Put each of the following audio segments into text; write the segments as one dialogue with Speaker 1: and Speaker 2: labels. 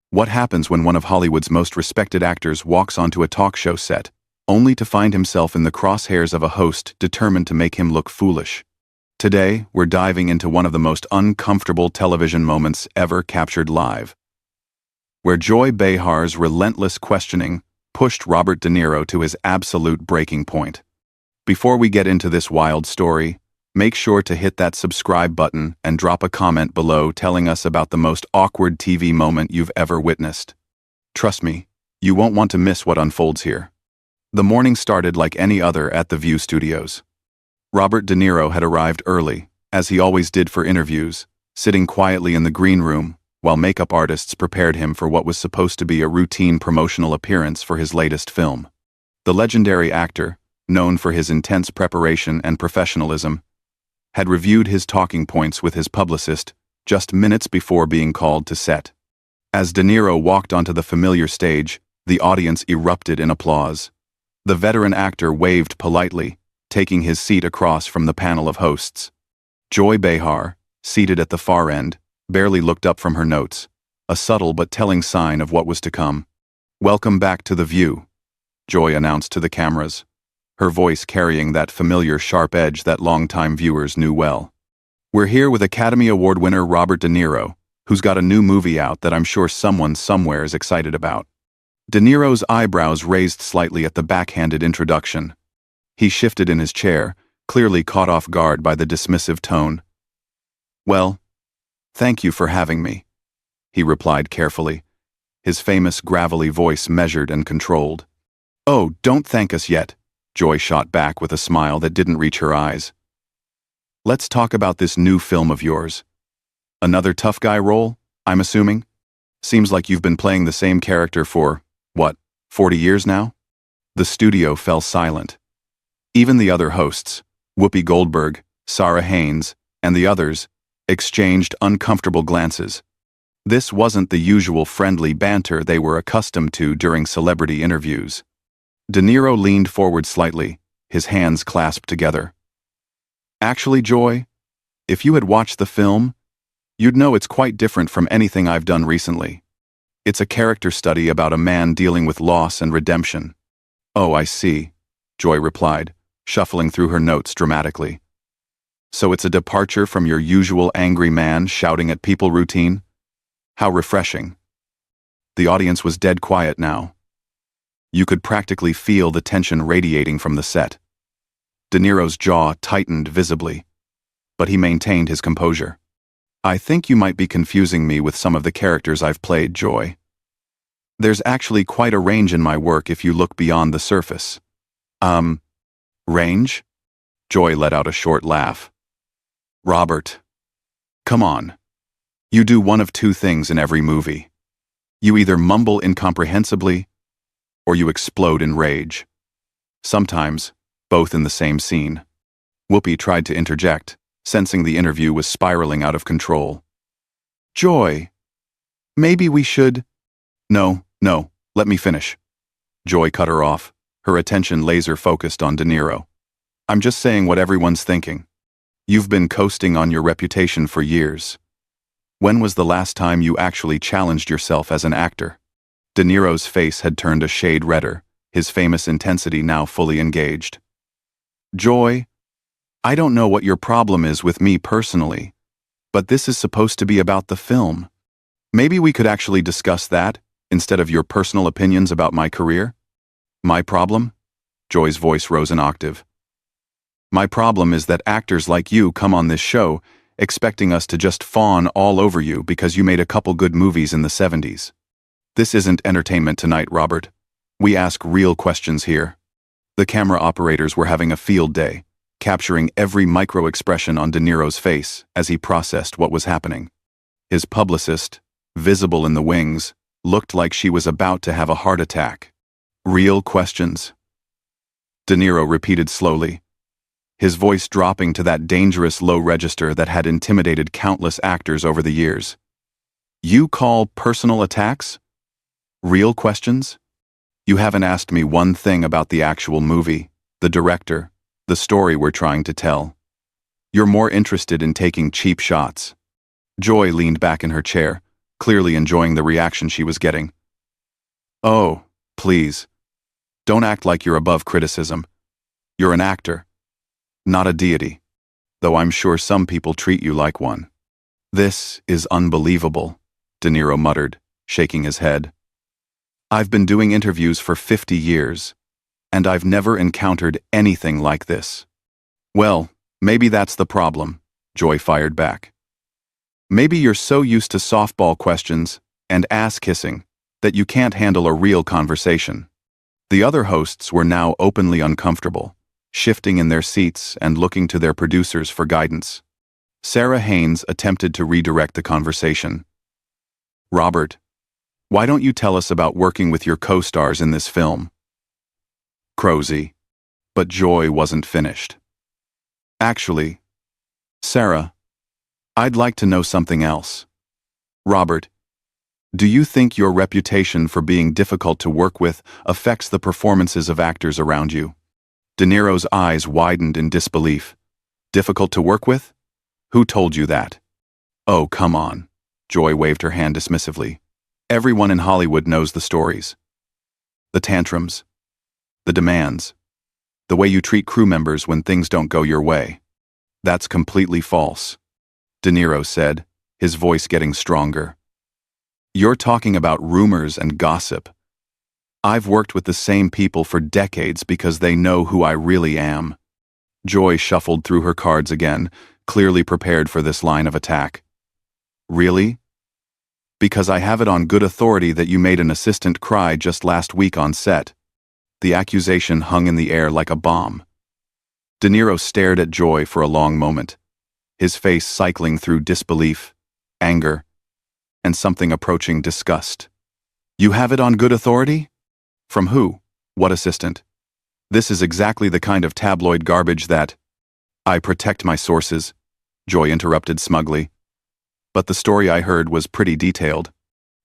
Speaker 1: What happens when one of Hollywood's most respected actors walks onto a talk show set, only to find himself in the crosshairs of a host determined to make him look foolish? Today, we're diving into one of the most uncomfortable television moments ever captured live, where Joy Behar's relentless questioning pushed Robert De Niro to his absolute breaking point. Before we get into this wild story, make sure to hit that subscribe button and drop a comment below telling us about the most awkward TV moment you've ever witnessed. Trust me, you won't want to miss what unfolds here. The morning started like any other at the View Studios. Robert De Niro had arrived early, as he always did for interviews, sitting quietly in the green room while makeup artists prepared him for what was supposed to be a routine promotional appearance for his latest film. The legendary actor, known for his intense preparation and professionalism, had reviewed his talking points with his publicist just minutes before being called to set. As De Niro walked onto the familiar stage, the audience erupted in applause. The veteran actor waved politely, taking his seat across from the panel of hosts. Joy Behar, seated at the far end, barely looked up from her notes, a subtle but telling sign of what was to come. "Welcome back to The View," Joy announced to the cameras, her voice carrying that familiar sharp edge that longtime viewers knew well. "We're here with Academy Award winner Robert De Niro, who's got a new movie out that I'm sure someone somewhere is excited about." De Niro's eyebrows raised slightly at the backhanded introduction. He shifted in his chair, clearly caught off guard by the dismissive tone. "Well, thank you for having me," he replied carefully, his famous gravelly voice measured and controlled. "Oh, don't thank us yet," Joy shot back with a smile that didn't reach her eyes. "Let's talk about this new film of yours. Another tough guy role, I'm assuming? Seems like you've been playing the same character for, 40 years now?" The studio fell silent. Even the other hosts, Whoopi Goldberg, Sarah Haynes, and the others, exchanged uncomfortable glances. This wasn't the usual friendly banter they were accustomed to during celebrity interviews. De Niro leaned forward slightly, his hands clasped together. "Actually, Joy, if you had watched the film, you'd know it's quite different from anything I've done recently. It's a character study about a man dealing with loss and redemption." "Oh, I see," Joy replied, shuffling through her notes dramatically. "So it's a departure from your usual angry man shouting at people routine? How refreshing." The audience was dead quiet now. You could practically feel the tension radiating from the set. De Niro's jaw tightened visibly, but he maintained his composure. "I think you might be confusing me with some of the characters I've played, Joy. There's actually quite a range in my work if you look beyond the surface." Range?" Joy let out a short laugh. "Robert, come on. You do one of two things in every movie. You either mumble incomprehensibly, or you explode in rage. Sometimes, both in the same scene." Whoopi tried to interject, sensing the interview was spiraling out of control. "Joy, maybe we should—" No, let me finish." Joy cut her off, her attention laser-focused on De Niro. "I'm just saying what everyone's thinking. You've been coasting on your reputation for years. When was the last time you actually challenged yourself as an actor?" De Niro's face had turned a shade redder, his famous intensity now fully engaged. "Joy, I don't know what your problem is with me personally, but this is supposed to be about the film. Maybe we could actually discuss that, instead of your personal opinions about my career?" "My problem?" Joy's voice rose an octave. "My problem is that actors like you come on this show expecting us to just fawn all over you because you made a couple good movies in the 70s. This isn't entertainment tonight, Robert. We ask real questions here." The camera operators were having a field day, capturing every micro-expression on De Niro's face as he processed what was happening. His publicist, visible in the wings, looked like she was about to have a heart attack. "Real questions?" De Niro repeated slowly, his voice dropping to that dangerous low register that had intimidated countless actors over the years. "You call personal attacks real questions? You haven't asked me one thing about the actual movie, the director, the story we're trying to tell. You're more interested in taking cheap shots." Joy leaned back in her chair, clearly enjoying the reaction she was getting. "Oh, please. Don't act like you're above criticism. You're an actor, not a deity, though I'm sure some people treat you like one." "This is unbelievable," De Niro muttered, shaking his head. "I've been doing interviews for 50 years, and I've never encountered anything like this." "Well, maybe that's the problem," Joy fired back. "Maybe you're so used to softball questions and ass-kissing that you can't handle a real conversation." The other hosts were now openly uncomfortable, shifting in their seats and looking to their producers for guidance. Sarah Haynes attempted to redirect the conversation. "Robert, why don't you tell us about working with your co-stars in this film?" Crosy. But Joy wasn't finished. "Actually, Sarah, I'd like to know something else. Robert, do you think your reputation for being difficult to work with affects the performances of actors around you?" De Niro's eyes widened in disbelief. "Difficult to work with? Who told you that?" "Oh, come on." Joy waved her hand dismissively. "Everyone in Hollywood knows the stories. The tantrums, the demands, the way you treat crew members when things don't go your way. That's completely false," De Niro said, his voice getting stronger. "You're talking about rumors and gossip. I've worked with the same people for decades because they know who I really am." Joy shuffled through her cards again, clearly prepared for this line of attack. "Really? Because I have it on good authority that you made an assistant cry just last week on set." The accusation hung in the air like a bomb. De Niro stared at Joy for a long moment, his face cycling through disbelief, anger, and something approaching disgust. "You have it on good authority? From who? What assistant? This is exactly the kind of tabloid garbage that—" "I protect my sources," Joy interrupted smugly. "But the story I heard was pretty detailed."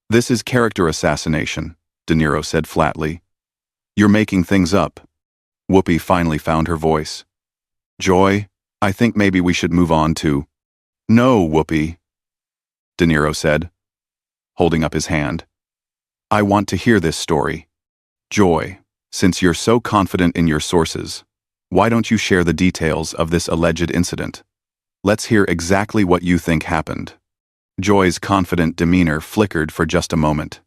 Speaker 1: "This is character assassination," De Niro said flatly. "You're making things up." Whoopi finally found her voice. "Joy, I think maybe we should move on to—" "No, Whoopi," De Niro said, holding up his hand. "I want to hear this story. Joy, since you're so confident in your sources, why don't you share the details of this alleged incident? Let's hear exactly what you think happened." Joy's confident demeanor flickered for just a moment.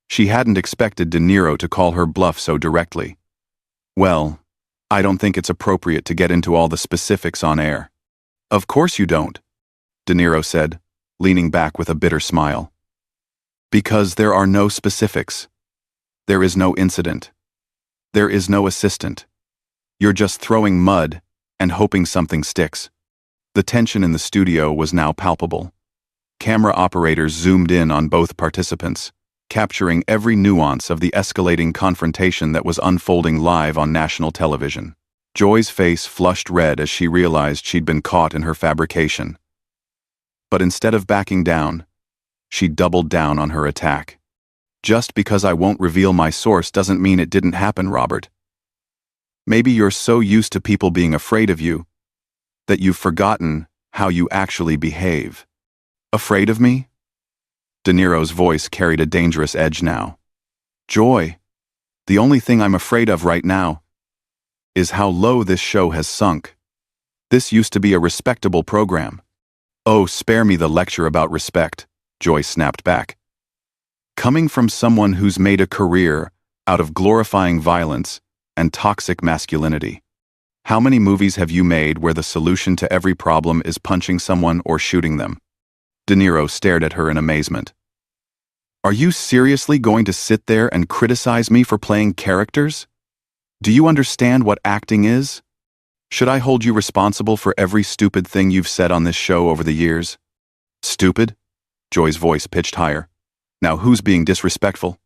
Speaker 1: She hadn't expected De Niro to call her bluff so directly. "Well, I don't think it's appropriate to get into all the specifics on air." "Of course you don't," De Niro said, leaning back with a bitter smile. "Because there are no specifics. There is no incident. There is no assistant. You're just throwing mud and hoping something sticks." The tension in the studio was now palpable. Camera operators zoomed in on both participants, capturing every nuance of the escalating confrontation that was unfolding live on national television. Joy's face flushed red as she realized she'd been caught in her fabrication. But instead of backing down, she doubled down on her attack. "Just because I won't reveal my source doesn't mean it didn't happen, Robert. Maybe you're so used to people being afraid of you that you've forgotten how you actually behave." "Afraid of me?" De Niro's voice carried a dangerous edge now. "Joy, the only thing I'm afraid of right now is how low this show has sunk. This used to be a respectable program." "Oh, spare me the lecture about respect," Joy snapped back. "Coming from someone who's made a career out of glorifying violence and toxic masculinity. How many movies have you made where the solution to every problem is punching someone or shooting them?" De Niro stared at her in amazement. "Are you seriously going to sit there and criticize me for playing characters? Do you understand what acting is? Should I hold you responsible for every stupid thing you've said on this show over the years?" "Stupid?" Joy's voice pitched higher. "Now who's being disrespectful?"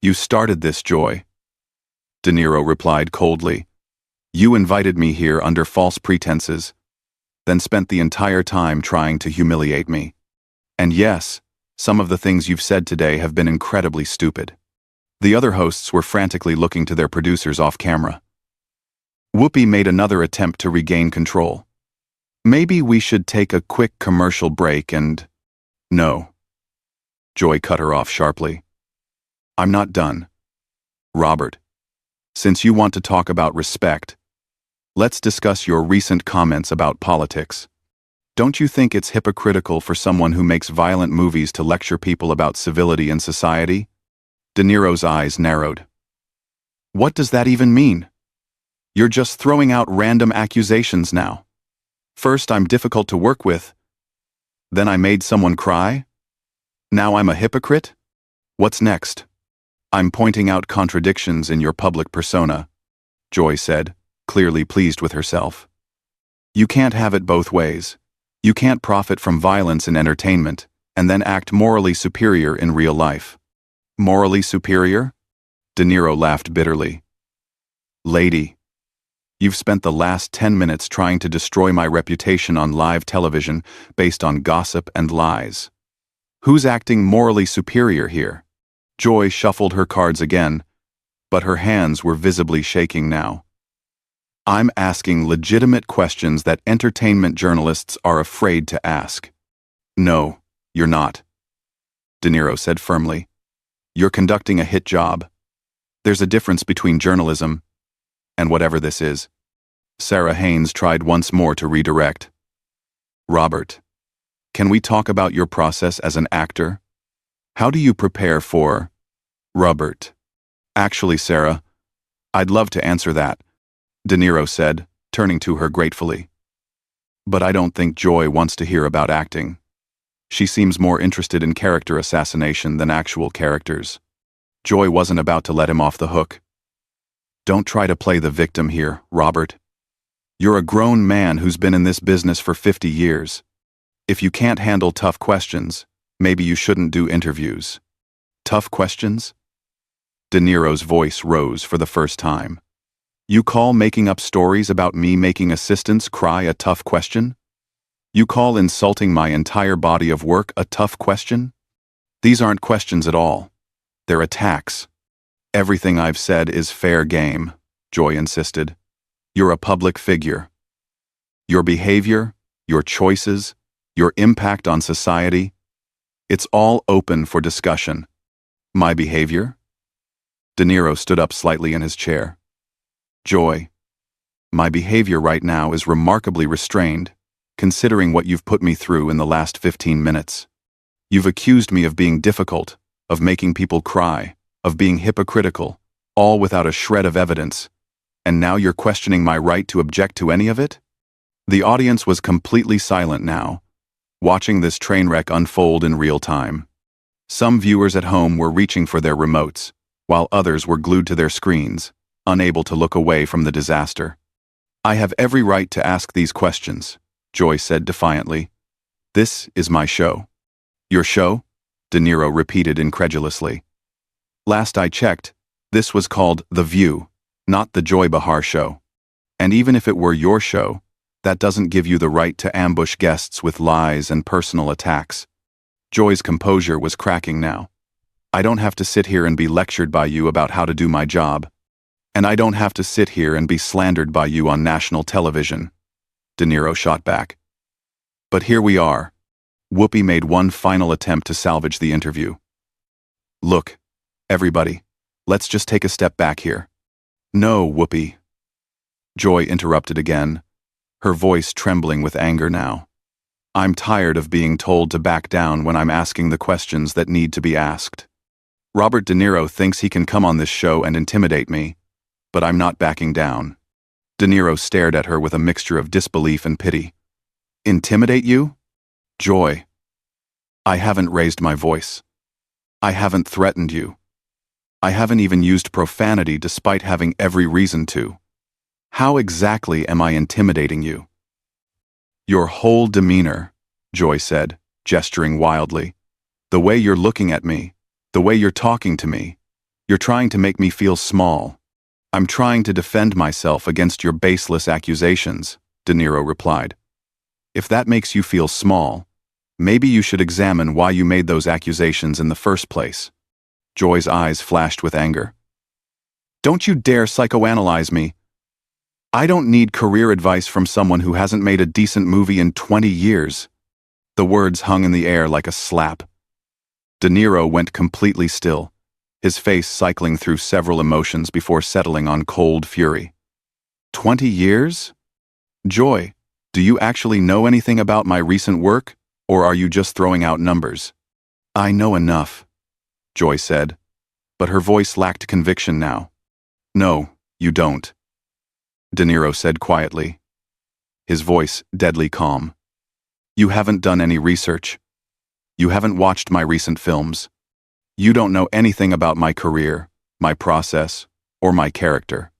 Speaker 1: "You started this, Joy," De Niro replied coldly. "You invited me here under false pretenses, then spent the entire time trying to humiliate me. And yes, some of the things you've said today have been incredibly stupid." The other hosts were frantically looking to their producers off camera. Whoopi made another attempt to regain control. "Maybe we should take a quick commercial break and—" "No," Joy cut her off sharply. I'm not done. Robert, since you want to talk about respect, let's discuss your recent comments about politics. Don't you think it's hypocritical for someone who makes violent movies to lecture people about civility in society? De Niro's eyes narrowed. What does that even mean? You're just throwing out random accusations now. First, I'm difficult to work with. Then I made someone cry? Now I'm a hypocrite? What's next? I'm pointing out contradictions in your public persona, Joy said, clearly pleased with herself. You can't have it both ways. You can't profit from violence in entertainment and then act morally superior in real life. Morally superior? De Niro laughed bitterly. Lady, you've spent the last 10 minutes trying to destroy my reputation on live television based on gossip and lies. Who's acting morally superior here? Joy shuffled her cards again, but her hands were visibly shaking now. I'm asking legitimate questions that entertainment journalists are afraid to ask. No, you're not, De Niro said firmly. You're conducting a hit job. There's a difference between journalism and whatever this is. Sarah Haynes tried once more to redirect. Robert, can we talk about your process as an actor? How do you prepare for... Robert. Actually, Sarah, I'd love to answer that, De Niro said, turning to her gratefully. But I don't think Joy wants to hear about acting. She seems more interested in character assassination than actual characters. Joy wasn't about to let him off the hook. Don't try to play the victim here, Robert. You're a grown man who's been in this business for 50 years. If you can't handle tough questions, maybe you shouldn't do interviews. Tough questions? De Niro's voice rose for the first time. You call making up stories about me making assistants cry a tough question? You call insulting my entire body of work a tough question? These aren't questions at all. They're attacks. Everything I've said is fair game, Joy insisted. You're a public figure. Your behavior, your choices, your impact on society, it's all open for discussion. My behavior? De Niro stood up slightly in his chair. Joy, my behavior right now is remarkably restrained, considering what you've put me through in the last 15 minutes. You've accused me of being difficult, of making people cry, of being hypocritical, all without a shred of evidence, and now you're questioning my right to object to any of it? The audience was completely silent now, watching this train wreck unfold in real time. Some viewers at home were reaching for their remotes, while others were glued to their screens, unable to look away from the disaster. I have every right to ask these questions, Joy said defiantly. This is my show. Your show? De Niro repeated incredulously. Last I checked, this was called The View, not the Joy Behar show. And even if it were your show, that doesn't give you the right to ambush guests with lies and personal attacks. Joy's composure was cracking now. I don't have to sit here and be lectured by you about how to do my job. And I don't have to sit here and be slandered by you on national television. De Niro shot back. But here we are. Whoopi made one final attempt to salvage the interview. Look, everybody, let's just take a step back here. No, Whoopi. Joy interrupted again, her voice trembling with anger now. I'm tired of being told to back down when I'm asking the questions that need to be asked. Robert De Niro thinks he can come on this show and intimidate me, but I'm not backing down. De Niro stared at her with a mixture of disbelief and pity. Intimidate you? Joy. I haven't raised my voice. I haven't threatened you. I haven't even used profanity despite having every reason to. How exactly am I intimidating you? Your whole demeanor, Joy said, gesturing wildly. The way you're looking at me, the way you're talking to me, you're trying to make me feel small. I'm trying to defend myself against your baseless accusations, De Niro replied. If that makes you feel small, maybe you should examine why you made those accusations in the first place. Joy's eyes flashed with anger. Don't you dare psychoanalyze me. I don't need career advice from someone who hasn't made a decent movie in 20 years. The words hung in the air like a slap. De Niro went completely still, his face cycling through several emotions before settling on cold fury. 20 years? Joy, do you actually know anything about my recent work, or are you just throwing out numbers? I know enough, Joy said, but her voice lacked conviction now. No, you don't, De Niro said quietly, his voice deadly calm. You haven't done any research. You haven't watched my recent films. You don't know anything about my career, my process, or my character.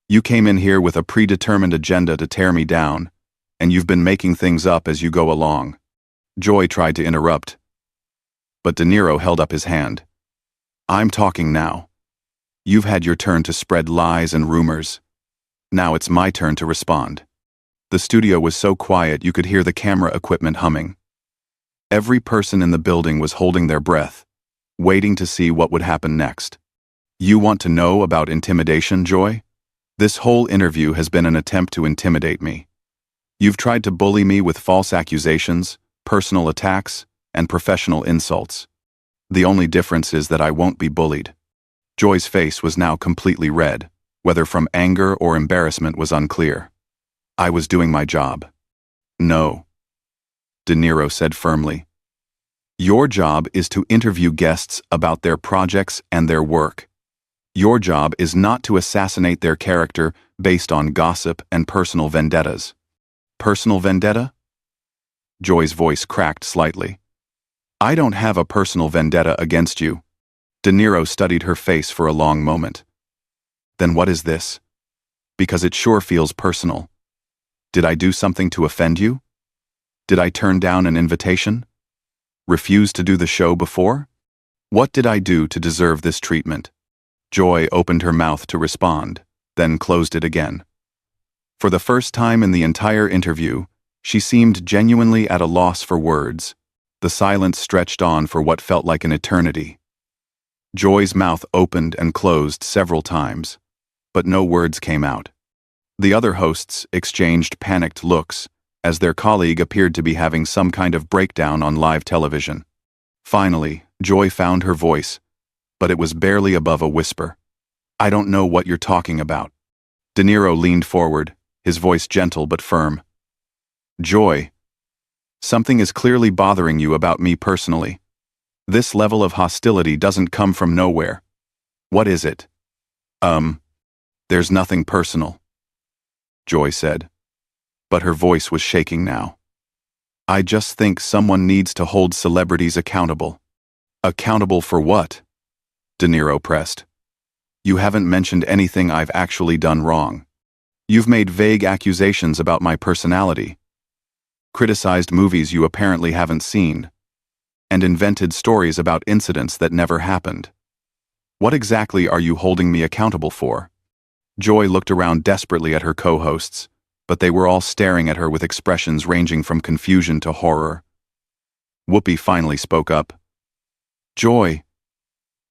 Speaker 1: You came in here with a predetermined agenda to tear me down, and you've been making things up as you go along. Joy tried to interrupt, but De Niro held up his hand. I'm talking now. You've had your turn to spread lies and rumors. Now it's my turn to respond. The studio was so quiet you could hear the camera equipment humming. Every person in the building was holding their breath, waiting to see what would happen next. You want to know about intimidation, Joy? This whole interview has been an attempt to intimidate me. You've tried to bully me with false accusations, personal attacks, and professional insults. The only difference is that I won't be bullied. Joy's face was now completely red, whether from anger or embarrassment was unclear. I was doing my job. No, De Niro said firmly. Your job is to interview guests about their projects and their work. Your job is not to assassinate their character based on gossip and personal vendettas. Personal vendetta? Joy's voice cracked slightly. I don't have a personal vendetta against you. De Niro studied her face for a long moment. Then what is this? Because it sure feels personal. Did I do something to offend you? Did I turn down an invitation? Refuse to do the show before? What did I do to deserve this treatment? Joy opened her mouth to respond, then closed it again. For the first time in the entire interview, she seemed genuinely at a loss for words. The silence stretched on for what felt like an eternity. Joy's mouth opened and closed several times, but no words came out. The other hosts exchanged panicked looks, as their colleague appeared to be having some kind of breakdown on live television. Finally, Joy found her voice, but it was barely above a whisper. I don't know what you're talking about. De Niro leaned forward, his voice gentle but firm. Joy, something is clearly bothering you about me personally. This level of hostility doesn't come from nowhere. What is it? There's nothing personal, Joy said, but her voice was shaking now. I just think someone needs to hold celebrities accountable. Accountable for what? De Niro pressed. You haven't mentioned anything I've actually done wrong. You've made vague accusations about my personality, criticized movies you apparently haven't seen, and invented stories about incidents that never happened. What exactly are you holding me accountable for? Joy looked around desperately at her co-hosts, but they were all staring at her with expressions ranging from confusion to horror. Whoopi finally spoke up. Joy,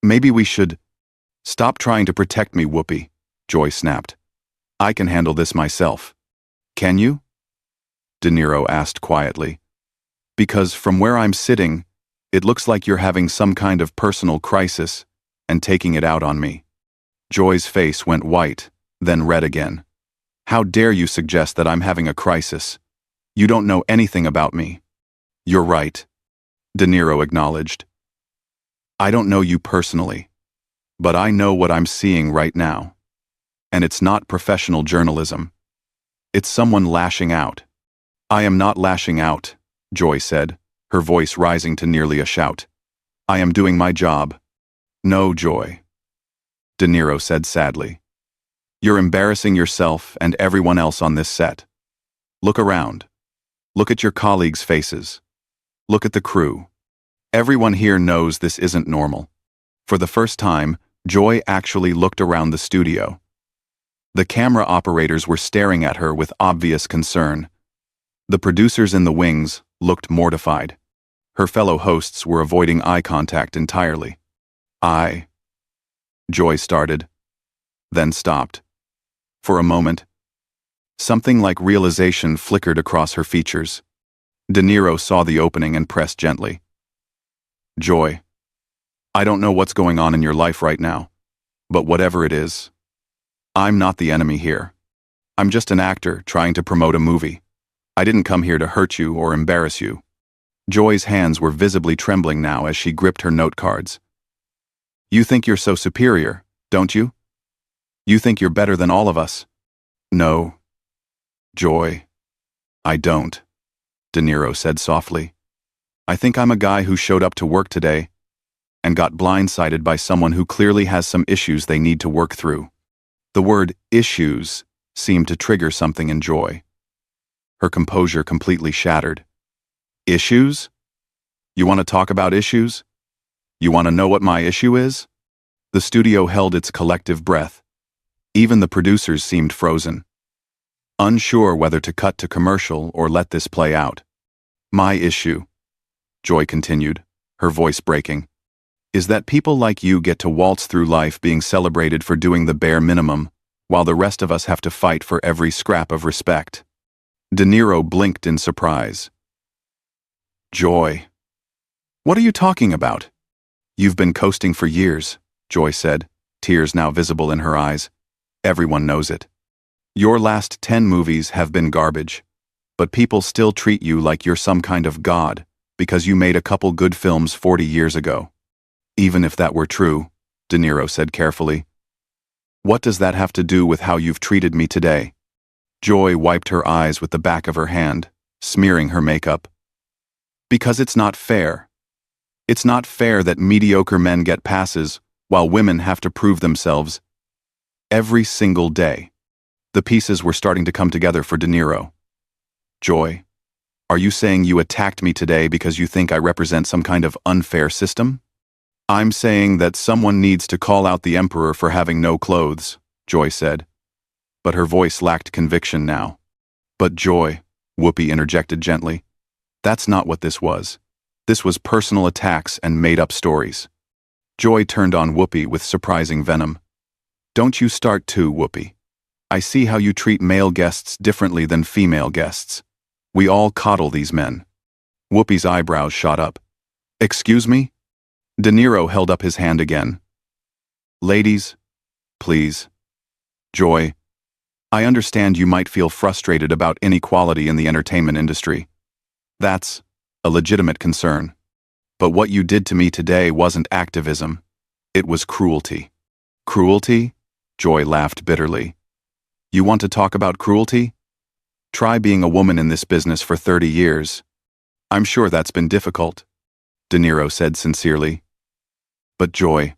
Speaker 1: maybe we should... Stop trying to protect me, Whoopi, Joy snapped. I can handle this myself. Can you? De Niro asked quietly. Because from where I'm sitting, it looks like you're having some kind of personal crisis and taking it out on me. Joy's face went white, then red again. How dare you suggest that I'm having a crisis? You don't know anything about me. You're right, De Niro acknowledged. I don't know you personally, but I know what I'm seeing right now. And it's not professional journalism. It's someone lashing out. I am not lashing out, Joy said, her voice rising to nearly a shout. I am doing my job. No, Joy, De Niro said sadly. You're embarrassing yourself and everyone else on this set. Look around. Look at your colleagues' faces. Look at the crew. Everyone here knows this isn't normal. For the first time, Joy actually looked around the studio. The camera operators were staring at her with obvious concern. The producers in the wings looked mortified. Her fellow hosts were avoiding eye contact entirely. Joy started, then stopped. For a moment, something like realization flickered across her features. De Niro saw the opening and pressed gently. Joy, I don't know what's going on in your life right now, but whatever it is, I'm not the enemy here. I'm just an actor trying to promote a movie. I didn't come here to hurt you or embarrass you." Joy's hands were visibly trembling now as she gripped her note cards. "You think you're so superior, don't you? You think you're better than all of us?" "No, Joy, I don't," De Niro said softly. "I think I'm a guy who showed up to work today and got blindsided by someone who clearly has some issues they need to work through." The word issues seemed to trigger something in Joy. Her composure completely shattered. "Issues? You want to talk about issues? You want to know what my issue is?" The studio held its collective breath. Even the producers seemed frozen, unsure whether to cut to commercial or let this play out. "My issue," Joy continued, her voice breaking, "is that people like you get to waltz through life being celebrated for doing the bare minimum, while the rest of us have to fight for every scrap of respect." De Niro blinked in surprise. "Joy, what are you talking about?" "You've been coasting for years," Joy said, tears now visible in her eyes. "Everyone knows it. Your last 10 movies have been garbage, but people still treat you like you're some kind of god because you made a couple good films 40 years ago." "Even if that were true," De Niro said carefully, "what does that have to do with how you've treated me today?" Joy wiped her eyes with the back of her hand, smearing her makeup. "Because it's not fair. It's not fair that mediocre men get passes while women have to prove themselves every single day." The pieces were starting to come together for De Niro. "Joy, are you saying you attacked me today because you think I represent some kind of unfair system?" "I'm saying that someone needs to call out the emperor for having no clothes," Joy said. But her voice lacked conviction now. "But Joy," Whoopi interjected gently, "that's not what this was. This was personal attacks and made-up stories." Joy turned on Whoopi with surprising venom. "Don't you start too, Whoopi. I see how you treat male guests differently than female guests. We all coddle these men." Whoopi's eyebrows shot up. "Excuse me?" De Niro held up his hand again. "Ladies, please. Joy, I understand you might feel frustrated about inequality in the entertainment industry. That's a legitimate concern. But what you did to me today wasn't activism. It was cruelty." "Cruelty?" Joy laughed bitterly. "You want to talk about cruelty? Try being a woman in this business for 30 years. I'm sure that's been difficult," De Niro said sincerely. "But Joy,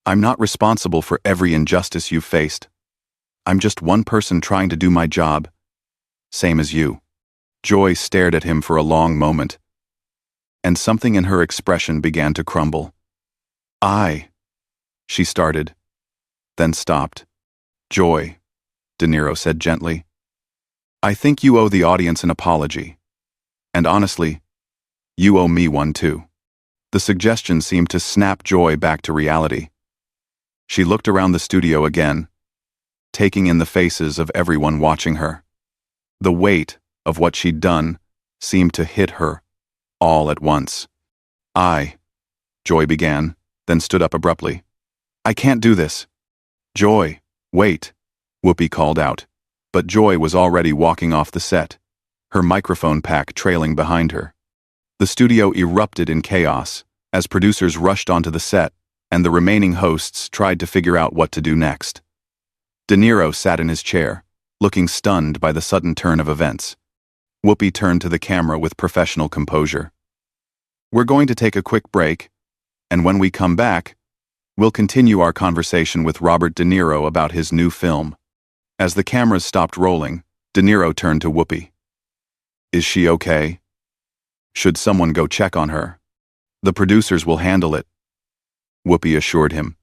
Speaker 1: I'm not responsible for every injustice you've faced. I'm just one person trying to do my job, same as you." Joy stared at him for a long moment, and something in her expression began to crumble. She started, then stopped. "Joy," De Niro said gently, "I think you owe the audience an apology. And honestly, you owe me one too." The suggestion seemed to snap Joy back to reality. She looked around the studio again, taking in the faces of everyone watching her. The weight of what she'd done seemed to hit her all at once. Joy began, then stood up abruptly. "I can't do this." "Joy, wait," Whoopi called out, but Joy was already walking off the set, her microphone pack trailing behind her. The studio erupted in chaos as producers rushed onto the set and the remaining hosts tried to figure out what to do next. De Niro sat in his chair, looking stunned by the sudden turn of events. Whoopi turned to the camera with professional composure. "We're going to take a quick break, and when we come back, we'll continue our conversation with Robert De Niro about his new film." As the cameras stopped rolling, De Niro turned to Whoopi. "Is she okay? Should someone go check on her?" "The producers will handle it," Whoopi assured him.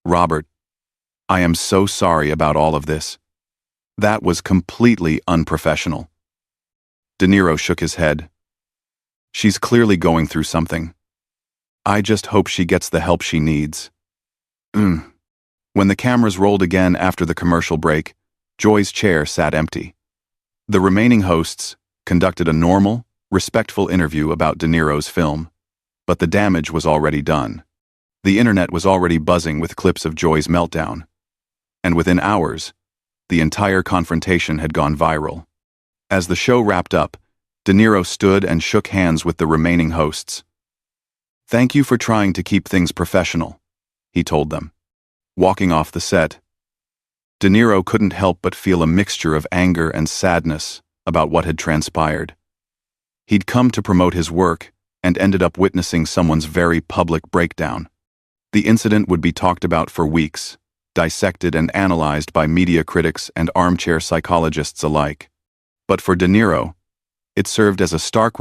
Speaker 1: "Robert, I am so sorry about all of this. That was completely unprofessional." De Niro shook his head. "She's clearly going through something. I just hope she gets the help she needs." When the cameras rolled again after the commercial break, Joy's chair sat empty. The remaining hosts conducted a normal, respectful interview about De Niro's film, but the damage was already done. The internet was already buzzing with clips of Joy's meltdown. And within hours, the entire confrontation had gone viral. As the show wrapped up, De Niro stood and shook hands with the remaining hosts. "Thank you for trying to keep things professional," he told them. Walking off the set, De Niro couldn't help but feel a mixture of anger and sadness about what had transpired. He'd come to promote his work and ended up witnessing someone's very public breakdown. The incident would be talked about for weeks, dissected and analyzed by media critics and armchair psychologists alike. But for De Niro, it served as a stark